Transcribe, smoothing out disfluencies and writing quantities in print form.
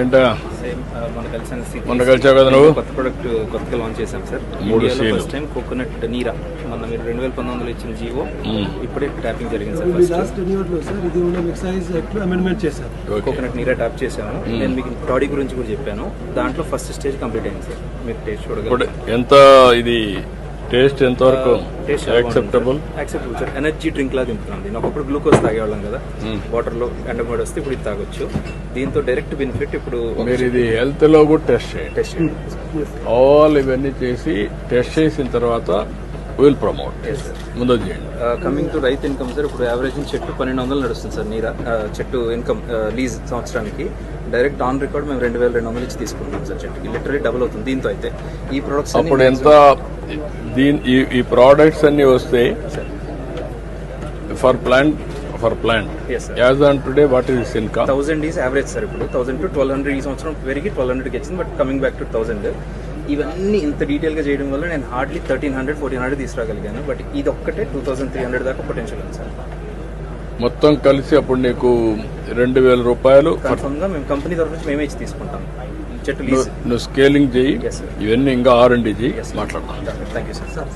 ఏంటా సేమ్ మొన్న కలిసావు కదా నువ్వు? కొత్త ప్రొడక్ట్ కొత్తగా లాంచ్ చేశాం సార్. 3 ఇండియాలో సీలు. ఫస్ట్ టైం కోకోనట్ నీరా. మొన్న మీరు 2019లో ఇచ్చిన జీవో ఇప్పుడే ట్యాపింగ్ జరిగింది సార్. ఇది లాస్ట్ రెన్యూవల్ సార్. ఇది మనం ఎక్సైజ్ యాక్ట్ లో అమెండ్మెంట్ చేశారు. ఓకే. కోకోనట్ నీరా ట్యాప్ చేశాను. నేను మీకు టాడీ గురించి కూడా చెప్పాను. దాంట్లో ఫస్ట్ స్టేజ్ కంప్లీట్ అయింది సార్. మీరు టేస్ట్ ఇప్పుడు చూడగలరు. ఎంత ఇది టేస్ట్ ఎంతవరకు acceptable? Acceptable sir. Energy drink లాగా తింటున్నాను. నేను ఒకప్పుడు గ్లూకోజ్ తాగేవాళ్ళం కదా, వాటర్ లో ఎండమోడ్ వస్తే ఇప్పుడు ఇది తాగొచ్చు. దీంతో డైరెక్ట్ బెనిఫిట్ ఇప్పుడు మీరు ఇది హెల్త్ లో కూడా టెస్ట్ చేయండి. టెస్ట్ ఆల్ ఇవన్నీ చేసి టెస్ట్ చేసిన తర్వాత విల్ ప్రమోట్. ముందు చేయండి. కమింగ్ టు రైతు ఇన్కమ్ సార్. ఇప్పుడు యావరేజ్ చెట్టు 1200 నడుస్తుంది సార్ నీరా. చెట్టు ఇన్కమ్ లీజ్ సంవత్సరానికి డైరెక్ట్ ఆన్ రికార్డ్ మేము 2200 ఇచ్చి తీసుకుంటున్నాం సార్. చెట్టుకి లిటరలీ డబుల్ అవుతుంది దీంతో. అయితే ఈ ప్రొడక్ట్స్ అప్పుడు ఎంత ఈ ప్రోడక్ట్స్ అన్ని వస్తే for plant Yes, sir. As on today what is income? 1000 is average sir. ఇప్పుడు 1000 to 1200 ఈ సంవత్సరం పెరిగి 1200కి వచ్చింది. But coming back to 1000. ఇవన్నీ ఇంత డీటెయిల్ గా చేయడం వల్ల నేను హార్డ్లీ 1300 1400 తీసుకురాగలిగాను. బట్ ఇది ఒక్కటే 2300 దాకా పొటెన్షియల్ ఉంది సార్. మొత్తం కలిసి అప్పుడు నీకు 2000 రూపాయలు కన్ఫర్మ్ గా మేము కంపెనీ తరఫు నుంచి మేమే ఇచ్చి తీసుకుంటాం. చెట్టు లీజ్. నువ్వు స్కేలింగ్ చేయి. Yes, sir. ఇవన్నీ ఇంకా R&D చేయి. మాట్లాడతాం. Thank you sir.